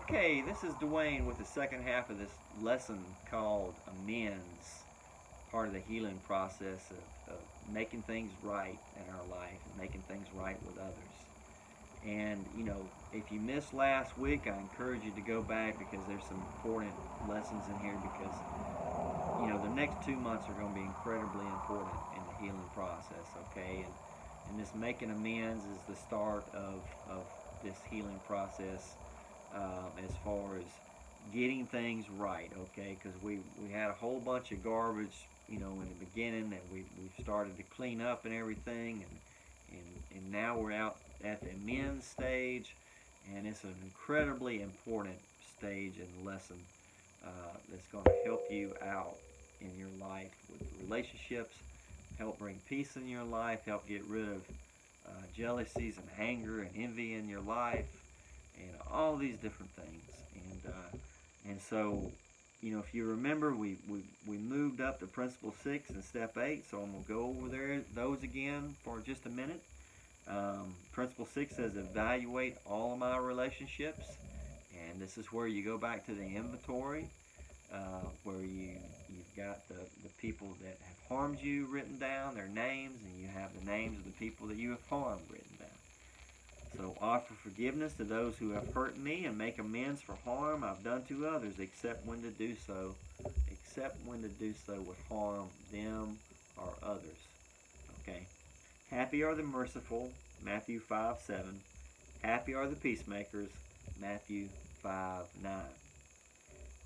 Okay, this is Dwayne with the second half of this lesson called Amends, part of the healing process of making things right in our life and making things right with others. And, if you missed last week, I encourage you to go back because there's some important lessons in here because, the next 2 months are going to be incredibly important in the healing process, okay? And this making amends is the start of this healing process as far as getting things right, okay? Because we had a whole bunch of garbage, in the beginning that we've started to clean up and everything, and now we're out at the amends stage, and it's an incredibly important stage and lesson that's going to help you out in your life with relationships, help bring peace in your life, help get rid of jealousies and anger and envy in your life, and all these different things. And so, if you remember, we moved up to principle 6 and step 8. So I'm gonna go over those again for just a minute. Principle 6 says evaluate all of my relationships, and this is where you go back to the inventory, where you've got the people that have harmed you written down, their names, and you have the names of the people that you have harmed written down. So offer forgiveness to those who have hurt me and make amends for harm I've done to others, except when to do so would harm them or others. Okay. Happy are the merciful, Matthew 5:7. Happy are the peacemakers, Matthew 5:9.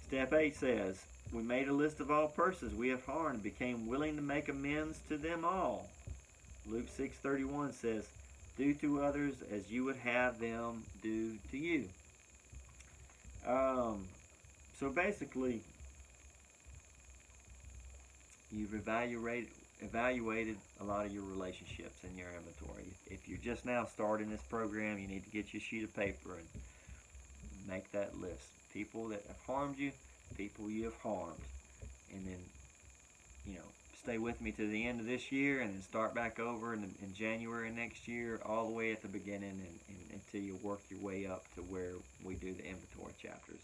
Step 8 says, we made a list of all persons we have harmed and became willing to make amends to them all. Luke 6:31 says, do to others as you would have them do to you. So basically, you've evaluated a lot of your relationships in your inventory. If you're just now starting this program, you need to get you a sheet of paper and make that list. People that have harmed you, people you have harmed. And then, stay with me to the end of this year and then start back over in January next year, all the way at the beginning and until you work your way up to where we do the inventory chapters.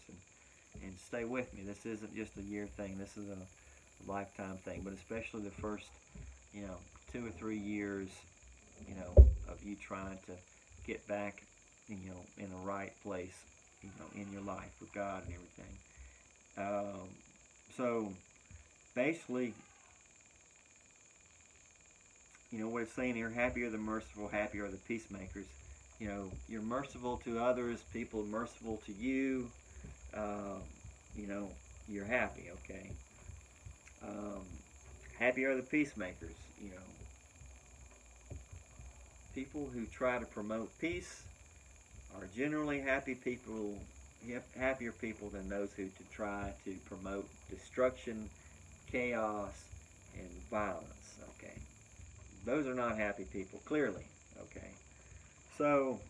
And stay with me. This isn't just a year thing. This is a lifetime thing, but especially the first, 2 or 3 years, of you trying to get back, in the right place, in your life with God and everything. So basically, what it's saying here, happy are the merciful, happy are the peacemakers. You're merciful to others, people are merciful to you, you're happy, okay? Happy are the peacemakers, people who try to promote peace are generally happier people than those who try to promote destruction, chaos, and violence, okay? Those are not happy people, clearly, okay? So,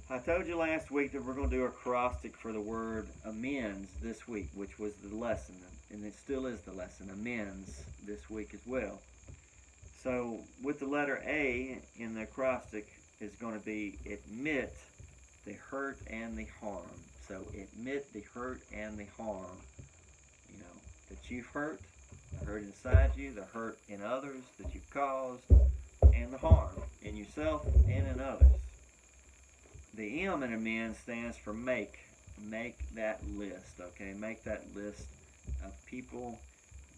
I told you last week that we're going to do a acrostic for the word amends this week, which was the lesson, and it still is the lesson, amends, this week as well. So, with the letter A in the acrostic is going to be admit the hurt and the harm. So, admit the hurt and the harm, that you've hurt, the hurt inside you, the hurt in others that you've caused, and the harm in yourself and in others. The M in amends stands for make. Make that list, okay? Make that list of people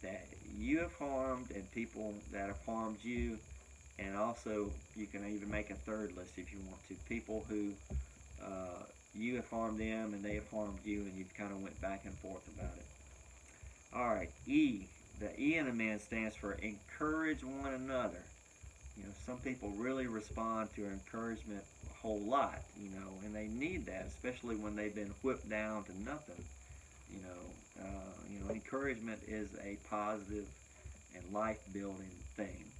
that you have harmed and people that have harmed you. And also, you can even make a third list if you want to. People who you have harmed them and they have harmed you, and you've kind of went back and forth about it. All right, E. The E in amends stands for encourage one another. Some people really respond to encouragement a whole lot, and they need that, especially when they've been whipped down to nothing. Encouragement is a positive and life-building thing.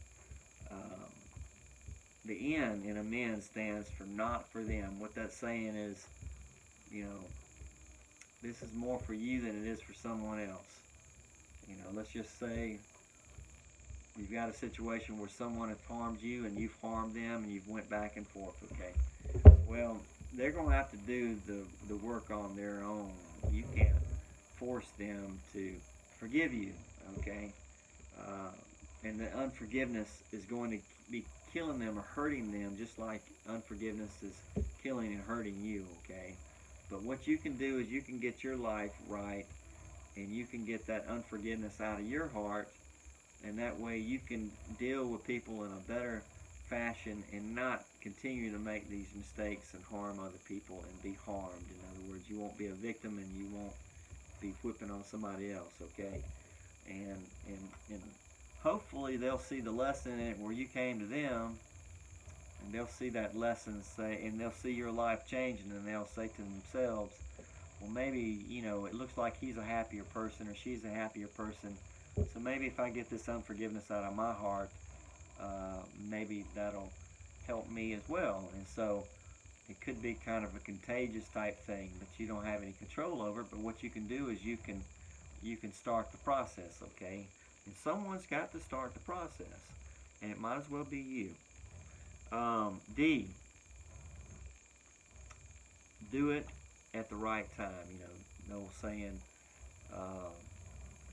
The N in amends stands for not for them. What that's saying is, this is more for you than it is for someone else. Let's just say you've got a situation where someone has harmed you and you've harmed them and you've went back and forth, okay? Well, they're going to have to do the work on their own. You can't force them to forgive you, okay? Uh, and the unforgiveness is going to be killing them or hurting them, just like unforgiveness is killing and hurting you, okay? But what you can do is you can get your life right, and you can get that unforgiveness out of your heart, and that way you can deal with people in a better fashion and not continue to make these mistakes and harm other people and be harmed. In other words, you won't be a victim and you won't be whipping on somebody else, okay? And hopefully they'll see the lesson in it where you came to them, and they'll see that lesson, say, and they'll see your life changing, and they'll say to themselves, well, maybe, it looks like he's a happier person or she's a happier person, so maybe if I get this unforgiveness out of my heart, maybe that'll help me as well. And so it could be kind of a contagious type thing that you don't have any control over, but what you can do is you can start the process, okay? And someone's got to start the process, and it might as well be you. D, do it at the right time. No saying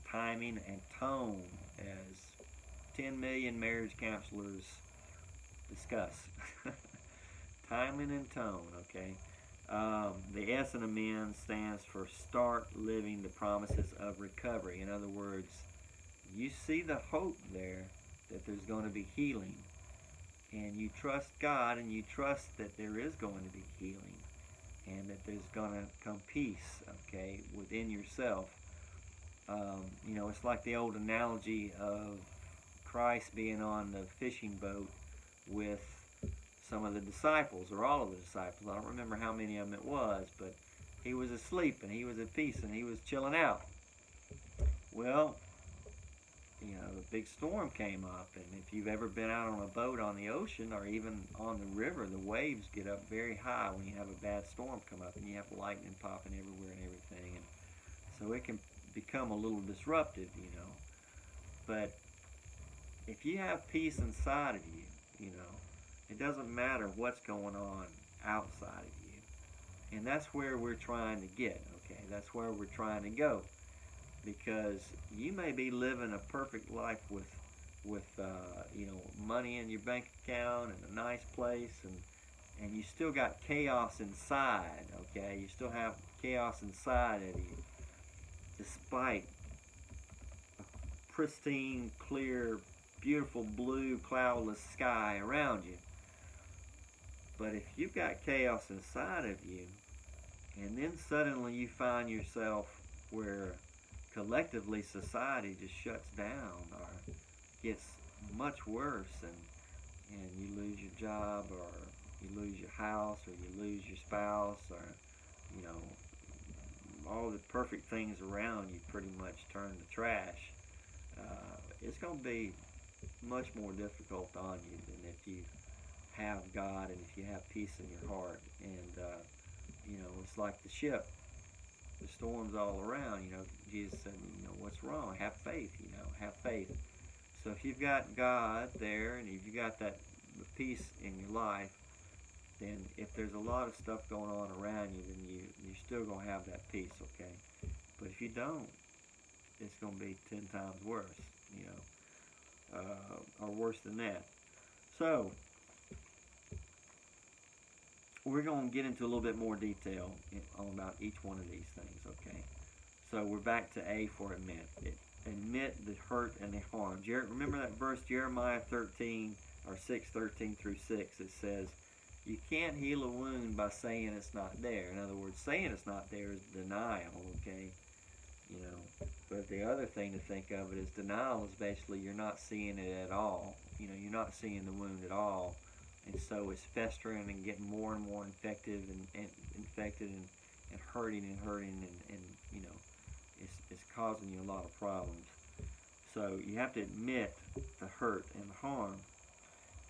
timing and tone, as 10 million marriage counselors discuss. Timing and tone, okay? The S in amends stands for start living the promises of recovery. In other words, you see the hope there that there's going to be healing, and you trust God, and you trust that there is going to be healing, and that there's going to come peace, okay, within yourself. It's like the old analogy of Christ being on the fishing boat with some of the disciples, or all of the disciples. I don't remember how many of them it was, but he was asleep and he was at peace and he was chilling out. Well, the big storm came up, and if you've ever been out on a boat on the ocean or even on the river, the waves get up very high when you have a bad storm come up, and you have lightning popping everywhere and everything, and so it can become a little disruptive, but if you have peace inside of you, it doesn't matter what's going on outside of you. And that's where we're trying to get, okay? That's where we're trying to go. Because you may be living a perfect life with money in your bank account and a nice place, and you still got chaos inside, okay? You still have chaos inside of you, despite a pristine, clear, beautiful blue, cloudless sky around you. But if you've got chaos inside of you, and then suddenly you find yourself where collectively society just shuts down or gets much worse, and you lose your job, or you lose your house, or you lose your spouse, or all the perfect things around you pretty much turn to trash, it's going to be much more difficult on you than if you have God and if you have peace in your heart. And it's like the ship, the storm's all around. Jesus said, what's wrong? Have faith. Have faith. So if you've got God there, and if you've got that peace in your life, then if there's a lot of stuff going on around you, then you're still going to have that peace, okay? But if you don't, it's going to be 10 times worse, or worse than that. So we're going to get into a little bit more detail on about each one of these things, okay? So we're back to A for admit. Admit the hurt and the harm. Remember that verse, Jeremiah 13, or 6:13 through 6, it says, you can't heal a wound by saying it's not there. In other words, saying it's not there is denial, okay? But the other thing to think of it is denial is basically you're not seeing it at all. You're not seeing the wound at all. And so it's festering and getting more and more infected and hurting and it's causing you a lot of problems. So you have to admit the hurt and the harm.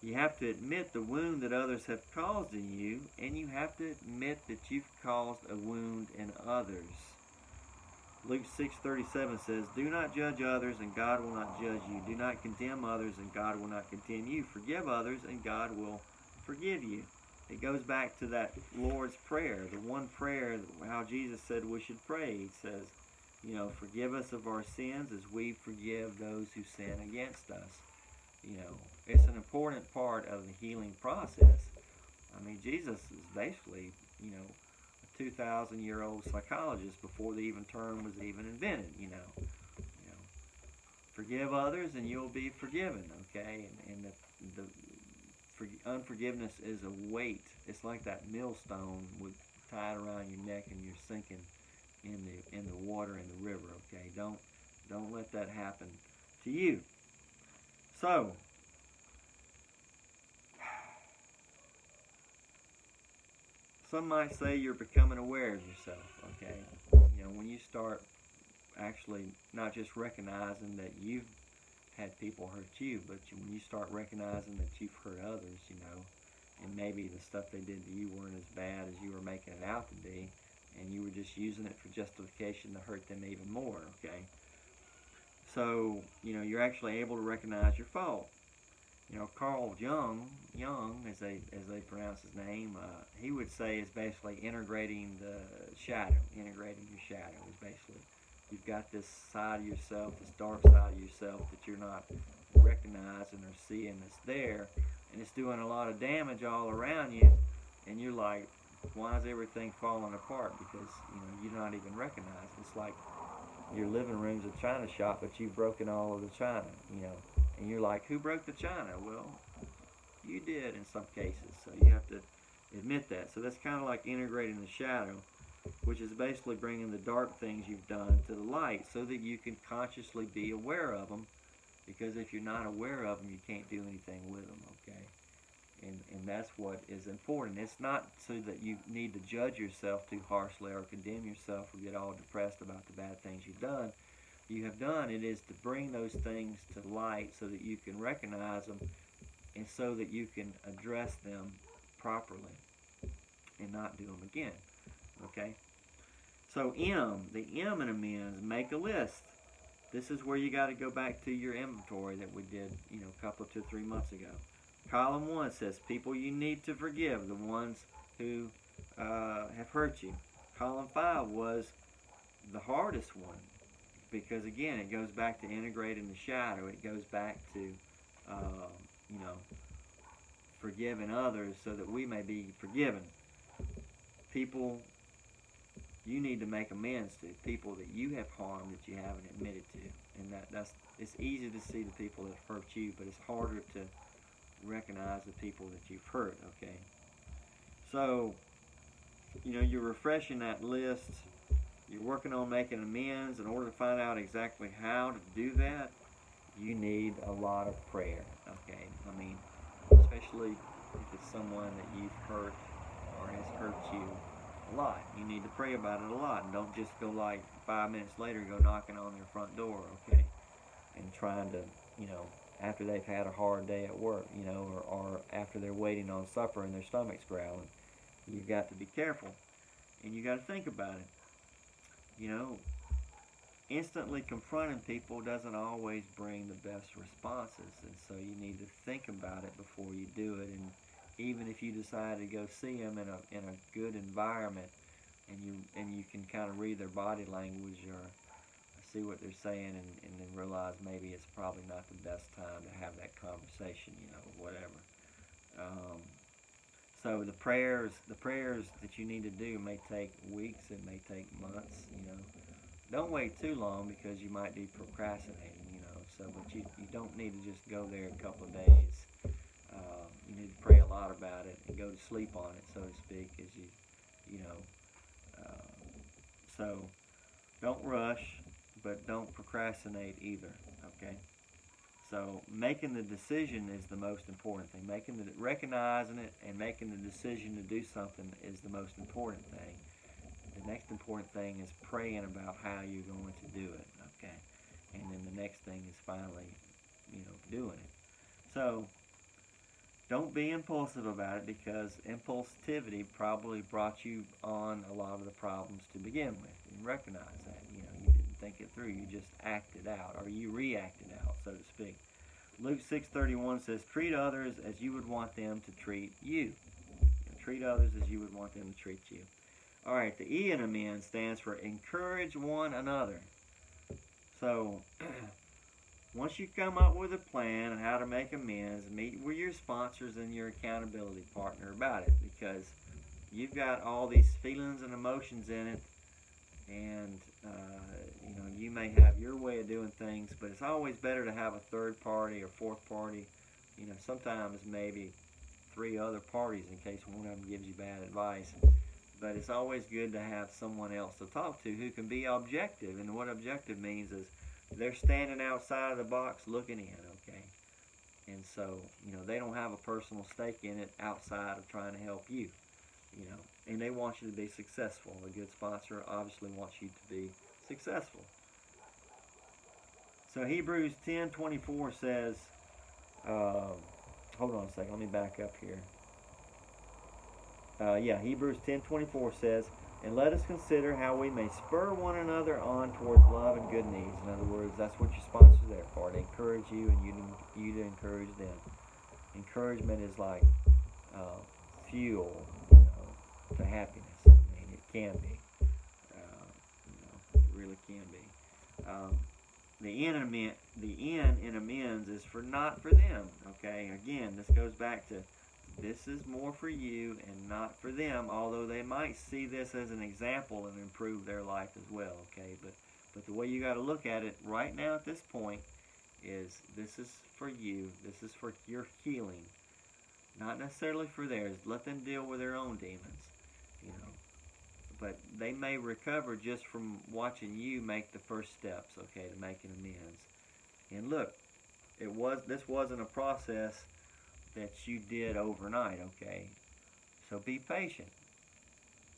You have to admit the wound that others have caused in you, and you have to admit that you've caused a wound in others. Luke 6:37 says, do not judge others, and God will not judge you. Do not condemn others, and God will not condemn you. Forgive others, and God will forgive you. it goes back to that Lord's Prayer, the one prayer, how Jesus said we should pray. He says, forgive us of our sins as we forgive those who sin against us. It's an important part of the healing process. I mean, Jesus is basically, a 2,000-year-old psychologist before the term was even invented. Forgive others and you'll be forgiven. Okay, and unforgiveness is a weight. It's like that millstone tied around your neck and you're sinking in the water in the river. Okay, don't let that happen to you. So, some might say you're becoming aware of yourself. Okay, when you start actually not just recognizing that you've had people hurt you, but when you start recognizing that you've hurt others, and maybe the stuff they did to you weren't as bad as you were making it out to be, and you were just using it for justification to hurt them even more. Okay, so you're actually able to recognize your fault. Carl Jung, as they pronounce his name, he would say is basically integrating the shadow. Integrating your shadow is basically, you've got this side of yourself, this dark side of yourself that you're not recognizing or seeing that's there, and it's doing a lot of damage all around you, and you're like, why is everything falling apart? Because you're not even recognizing. It's like your living room's a china shop, but you've broken all of the china, and you're like, who broke the china? Well, you did in some cases, so you have to admit that. So that's kind of like integrating the shadow, which is basically bringing the dark things you've done to the light so that you can consciously be aware of them, because if you're not aware of them, you can't do anything with them. Okay, and that's what is important. It's not so that you need to judge yourself too harshly or condemn yourself or get all depressed about the bad things you have done. It is to bring those things to light so that you can recognize them and so that you can address them properly and not do them again. Okay? So the M in amends, make a list. This is where you got to go back to your inventory that we did, a couple of 2 or 3 months ago. Column 1 says people you need to forgive, the ones who have hurt you. Column 5 was the hardest one, because again, it goes back to integrating the shadow. It goes back to, forgiving others so that we may be forgiven. People you need to make amends to, people that you have harmed that you haven't admitted to, and it's easy to see the people that hurt you, but it's harder to recognize the people that you've hurt. Okay, so you're refreshing that list. You're working on making amends. In order to find out exactly how to do that, you need a lot of prayer. Okay, I mean, especially if it's someone that you've hurt or has hurt you a lot, you need to pray about it a lot, and don't just go like 5 minutes later go knocking on their front door. Okay, and trying to after they've had a hard day at work, or after they're waiting on supper and their stomach's growling. You've got to be careful, and you got to think about it. Instantly confronting people doesn't always bring the best responses, and so you need to think about it before you do it. And even if you decide to go see them in a good environment, and you can kind of read their body language or see what they're saying, and then realize maybe it's probably not the best time to have that conversation, whatever. So the prayers that you need to do may take weeks, it may take months. Don't wait too long, because you might be procrastinating. But you don't need to just go there a couple of days. You need to pray a lot about it and go to sleep on it, so to speak, as so don't rush, but don't procrastinate either. Okay. So making the decision is the most important thing. Recognizing it and making the decision to do something is the most important thing. The next important thing is praying about how you're going to do it. Okay. And then the next thing is finally, doing it. So don't be impulsive about it, because impulsivity probably brought you on a lot of the problems to begin with. And recognize that. You didn't think it through. You just acted out, or you reacted out, so to speak. Luke 6:31 says, treat others as you would want them to treat you. treat others as you would want them to treat you. All right, the E in amends stands for encourage one another. So, once you come up with a plan on how to make amends, meet with your sponsors and your accountability partner about it, because you've got all these feelings and emotions in it, and you may have your way of doing things, but it's always better to have a third party or fourth party. Sometimes maybe three other parties in case one of them gives you bad advice. But it's always good to have someone else to talk to who can be objective. And what objective means is they're standing outside of the box looking in, okay? And so, they don't have a personal stake in it outside of trying to help you, and they want you to be successful. A good sponsor obviously wants you to be successful. So Hebrews 10:24 says, hold on a second, let me back up here. Hebrews 10:24 says, and let us consider how we may spur one another on towards love and good deeds. In other words, that's what your sponsor's there for, to encourage you and you to encourage them. Encouragement is like fuel, to happiness. I mean, it can be. It really can be. The N in amends is for not for them. Okay, again, this goes back to this is more for you and not for them, although they might see this as an example and improve their life as well, okay? But the way you got to look at it right now at this point is this is for you, this is for your healing, not necessarily for theirs. Let them deal with their own demons, But they may recover just from watching you make the first steps, okay, to making amends. And look, this wasn't a process that you did overnight, okay? So be patient.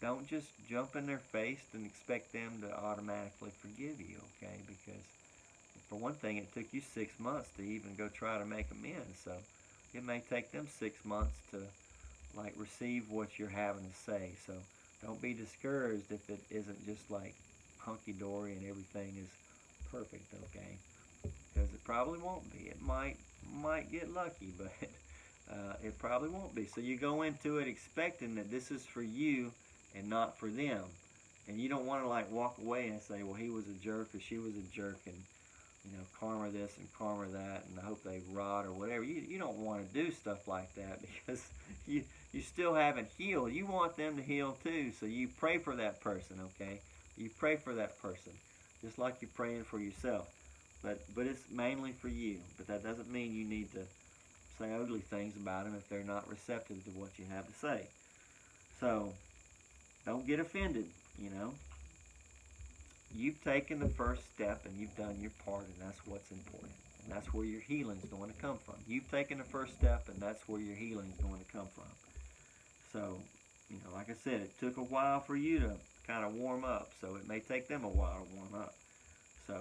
Don't just jump in their face and expect them to automatically forgive you, okay? Because for one thing, it took you 6 months to even go try to make amends. So it may take them 6 months to receive what you're having to say. So don't be discouraged if it isn't just like hunky-dory and everything is perfect, okay? Because it probably won't be. It might get lucky, but it probably won't be. So you go into it expecting that this is for you and not for them. And you don't want to walk away and say, well, he was a jerk or she was a jerk, and karma this and karma that, and I hope they rot or whatever. You don't want to do stuff like that because you still haven't healed. You want them to heal too, so you pray for that person, okay? You pray for that person, just like you're praying for yourself. But it's mainly for you. But that doesn't mean you need to say ugly things about them if they're not receptive to what you have to say. So don't get offended, You've taken the first step and you've done your part, and that's what's important. And that's where your healing's going to come from. You've taken the first step, and that's where your healing's going to come from. So, like I said, it took a while for you to kind of warm up, so it may take them a while to warm up. So,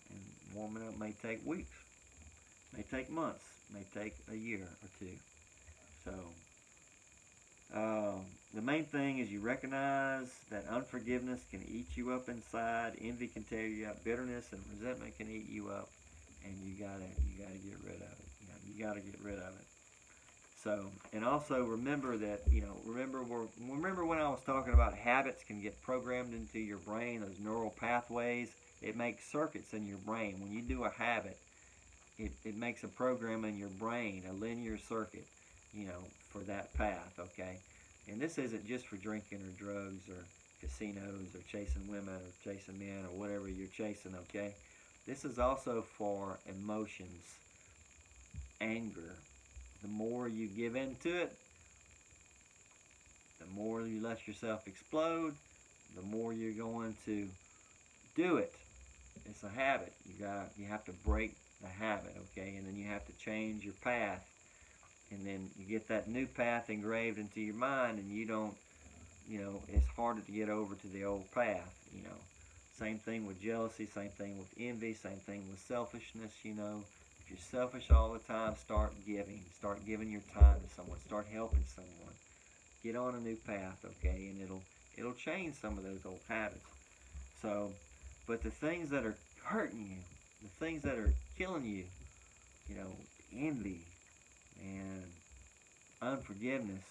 and warming up may take weeks, may take months, may take a year or two. So, the main thing is you recognize that unforgiveness can eat you up inside, envy can tear you up, bitterness and resentment can eat you up, and you gotta get rid of it. You gotta get rid of it. So, and also remember that, remember when I was talking about habits can get programmed into your brain, those neural pathways. It makes circuits in your brain. When you do a habit, it makes a program in your brain, a linear circuit, for that path, okay? And this isn't just for drinking or drugs or casinos or chasing women or chasing men or whatever you're chasing, okay? This is also for emotions, anger. The more you give into it, the more you let yourself explode, the more you're going to do it. It's a habit. You have to break the habit, okay? And then you have to change your path. And then you get that new path engraved into your mind, and you don't, it's harder to get over to the old path, Same thing with jealousy, same thing with envy, same thing with selfishness, If you're selfish all the time, start giving. Start giving your time to someone. Start helping someone. Get on a new path, okay? And it'll change some of those old habits. So, but the things that are hurting you, the things that are killing you, envy and unforgiveness,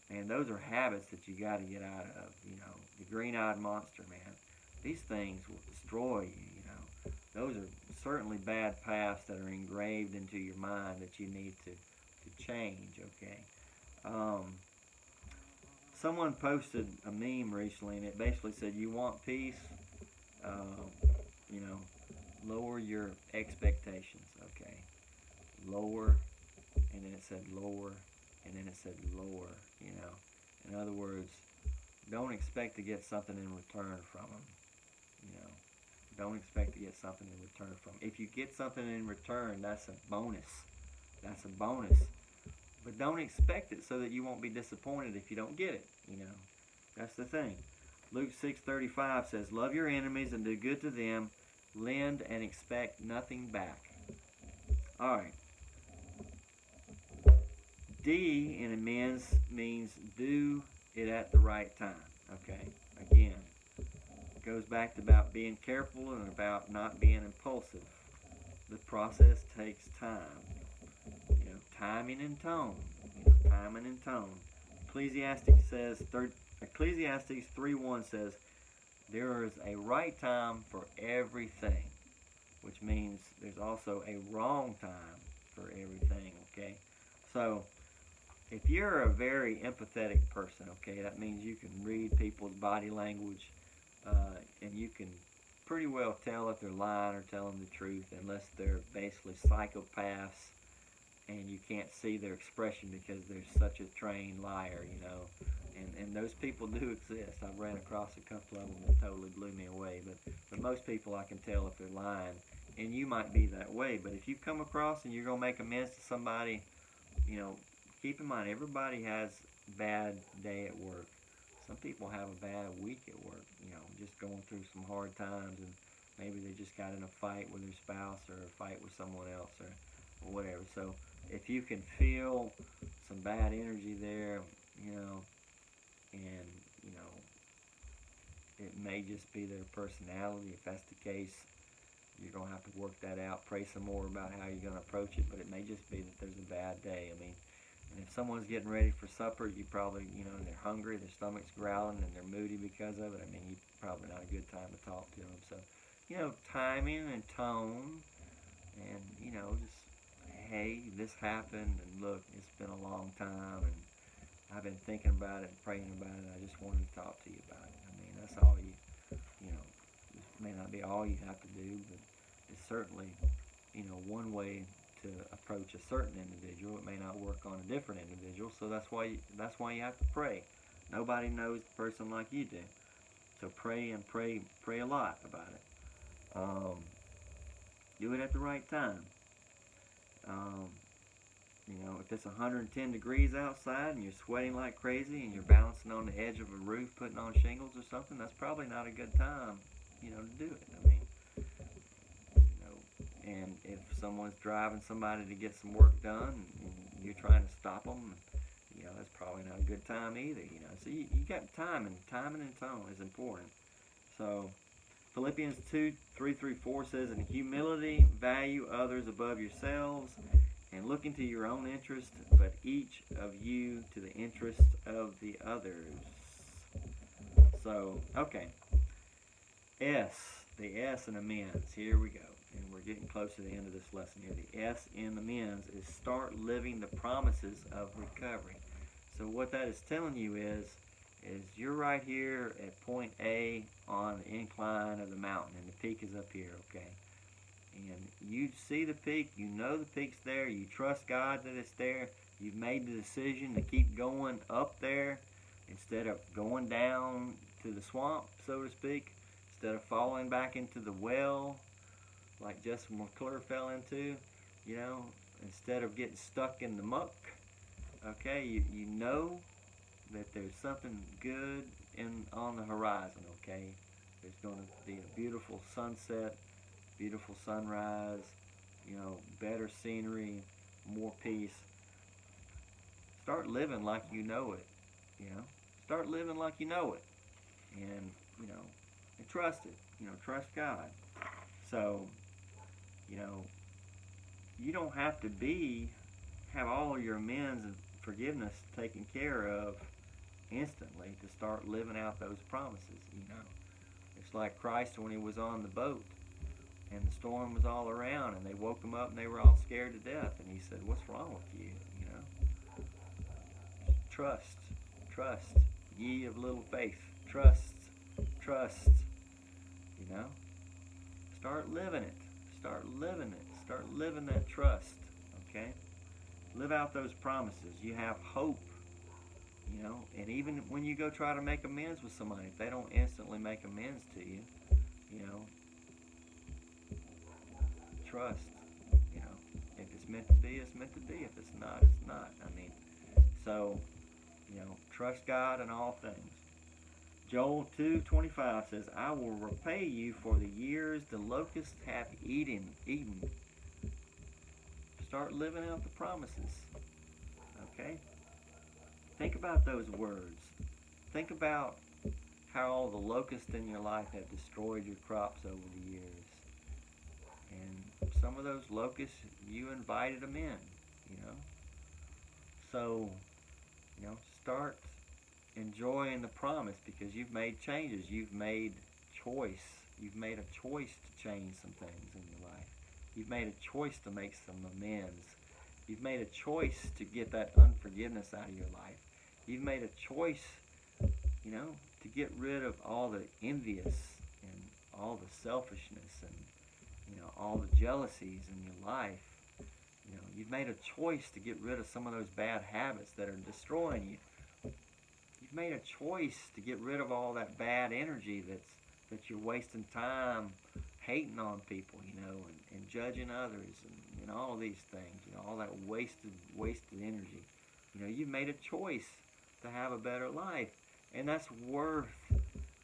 And those are habits that you got to get out of. You know, the green-eyed monster, man. These things will destroy you. You know, those are certainly bad paths that are engraved into your mind that you need to change. Okay. Um, Someone posted a meme recently, and it basically said, "You want peace? Um, you know, lower your expectations." Okay. Lower, and then it said lower, and then it said lower. You know, in other words, don't expect to get something in return from them. You know, don't expect to get something in return from them. If you get something in return, that's a bonus. That's a bonus. But don't expect it so that you won't be disappointed if you don't get it. You know, that's the thing. Luke 6:35 says, "Love your enemies and do good to them. Lend and expect nothing back." All right. D in amends means do it at the right time. Okay. Again, it goes back to about being careful and about not being impulsive. The process takes time. You know, timing and tone. You know, timing and tone. Ecclesiastes 3:1 says, "There is a right time for everything," which means there's also a wrong time for everything. Okay, so if you're a very empathetic person, okay, that means you can read people's body language, and you can pretty well tell if they're lying or telling the truth, unless they're basically psychopaths and you can't see their expression because they're such a trained liar, you know. And those people do exist. I've ran across a couple of them that totally blew me away. But most people I can tell if they're lying. And you might be that way. But if you come across and you're going to make amends to somebody, you know, keep in mind everybody has a bad day at work. Some people have a bad week at work, you know, just going through some hard times, and maybe they just got in a fight with their spouse or a fight with someone else or whatever. So if you can feel some bad energy there, you know, and you know, it may just be their personality. If that's the case, you're gonna have to work that out. Pray some more about how you're gonna approach it. But it may just be that there's a bad day. I mean, and if someone's getting ready for supper, you probably, you know, and they're hungry, their stomach's growling, and they're moody because of it. I mean, probably not a good time to talk to them. So, you know, timing and tone, and you know, just hey, this happened, and look, it's been a long time, and I've been thinking about it and praying about it. I just wanted to talk to you about it. I mean, that's all you know, it may not be all you have to do, but it's certainly, you know, one way to approach a certain individual. It may not work on a different individual, so that's why you have to pray. Nobody knows the person like you do, so pray and pray a lot about it. Do it at the right time. Um, You know, if it's 110 degrees outside and you're sweating like crazy and you're bouncing on the edge of a roof putting on shingles or something, that's probably not a good time, you know, to do it. I mean, you know, and if someone's driving somebody to get some work done and you're trying to stop them, you know, that's probably not a good time either, you know. So you got timing and tone is important. So Philippians 2:3-4 says, "In humility, value others above yourselves, and look into your own interest, but each of you to the interest of the others." So, okay. The S in amends. Here we go. And we're getting close to the end of this lesson here. The S in amends is start living the promises of recovery. So what that is telling you is you're right here at point A on the incline of the mountain, and the peak is up here, okay? And you see the peak, you know the peak's there, you trust God that it's there, you've made the decision to keep going up there instead of going down to the swamp, so to speak, instead of falling back into the well like Justin McClure fell into, you know, instead of getting stuck in the muck. Okay, you know that there's something good on the horizon, okay? There's going to be a beautiful sunset, beautiful sunrise, you know, better scenery, more peace. Start living like you know it, you know. Start living like you know it. And, you know, and trust it. You know, trust God. So, you know, you don't have to have all your amends and forgiveness taken care of instantly to start living out those promises. It's like Christ when he was on the boat and the storm was all around, and they woke him up and they were all scared to death, and he said, "What's wrong with you? Trust, trust, ye of little faith. Trust, trust. You know, start living it. Start living it. Start living that trust. Okay, live out those promises. You have hope. And even when you go try to make amends with somebody, if they don't instantly make amends to you, you know, trust. If it's meant to be, it's meant to be. If it's not, it's not. So, trust God in all things. Joel 2:25 says, "I will repay you for the years the locusts have eaten." Start living out the promises. Okay? Think about those words. Think about how all the locusts in your life have destroyed your crops over the years. And some of those locusts, you invited them in, So, start enjoying the promise because you've made changes. You've made choice. You've made a choice to change some things in your life. You've made a choice to make some amends. You've made a choice to get that unforgiveness out of your life. You've made a choice, to get rid of all the envious and all the selfishness and, all the jealousies in your life. You've made a choice to get rid of some of those bad habits that are destroying you. You've made a choice to get rid of all that bad energy that you're wasting time hating on people, and judging others and all of these things, all that wasted energy. You've made a choice to have a better life, and that's worth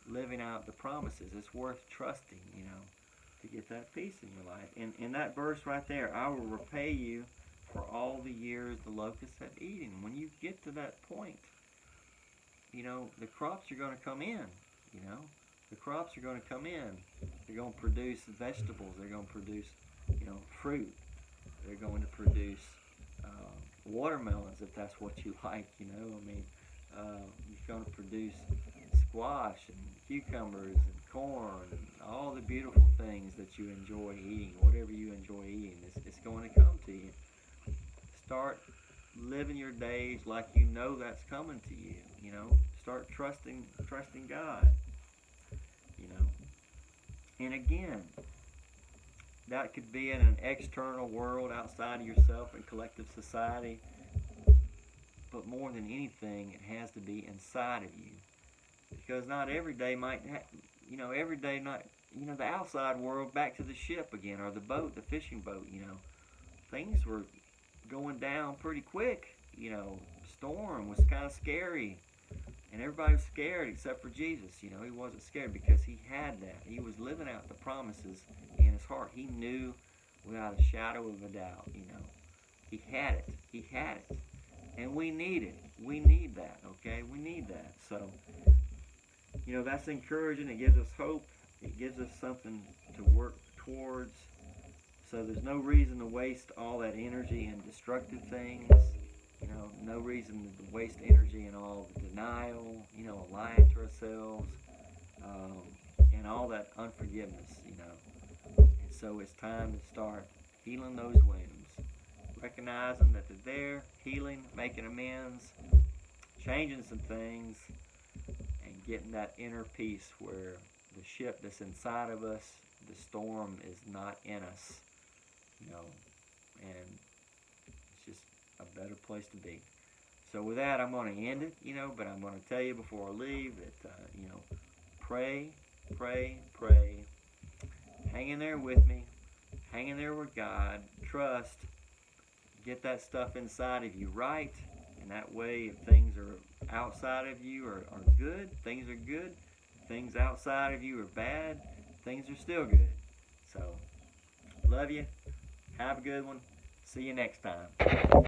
living out the promises. It's worth trusting, to get that peace in your life. And in that verse right there, "I will repay you for all the years the locusts have eaten." When you get to that point, the crops are going to come in, The crops are going to come in. They're going to produce vegetables. They're going to produce, fruit. They're going to produce watermelons if that's what you like, You're going to produce squash and cucumbers and corn and all the beautiful things that you enjoy eating. Whatever you enjoy eating, it's going to come to you. Start living your days like that's coming to you. Start trusting God. And again, that could be in an external world outside of yourself and collective society, but more than anything, it has to be inside of you, because not every day might every day not the outside world. Back to the ship again, or the boat, the fishing boat. Things were going down pretty quick. Storm was kind of scary, and everybody was scared except for Jesus. He wasn't scared because he had that. He was living out the promises in his heart. He knew without a shadow of a doubt. He had it. He had it, and we need it. We need that. Okay, we need that. So, that's encouraging. It gives us hope. It gives us something to work towards. So there's no reason to waste all that energy in destructive things. No reason to waste energy in all the denial, lying to ourselves, and all that unforgiveness, And so it's time to start healing those wounds, recognizing that they're there, healing, making amends, changing some things, and getting that inner peace where the ship that's inside of us, the storm is not in us, and it's just a better place to be. So with that, I'm going to end it, but I'm going to tell you before I leave that, pray, pray, pray. Hang in there with me. Hang in there with God. Trust. Get that stuff inside of you right. And that way, if things are outside of you are good, things are good. If things outside of you are bad, things are still good. So, love you. Have a good one. See you next time.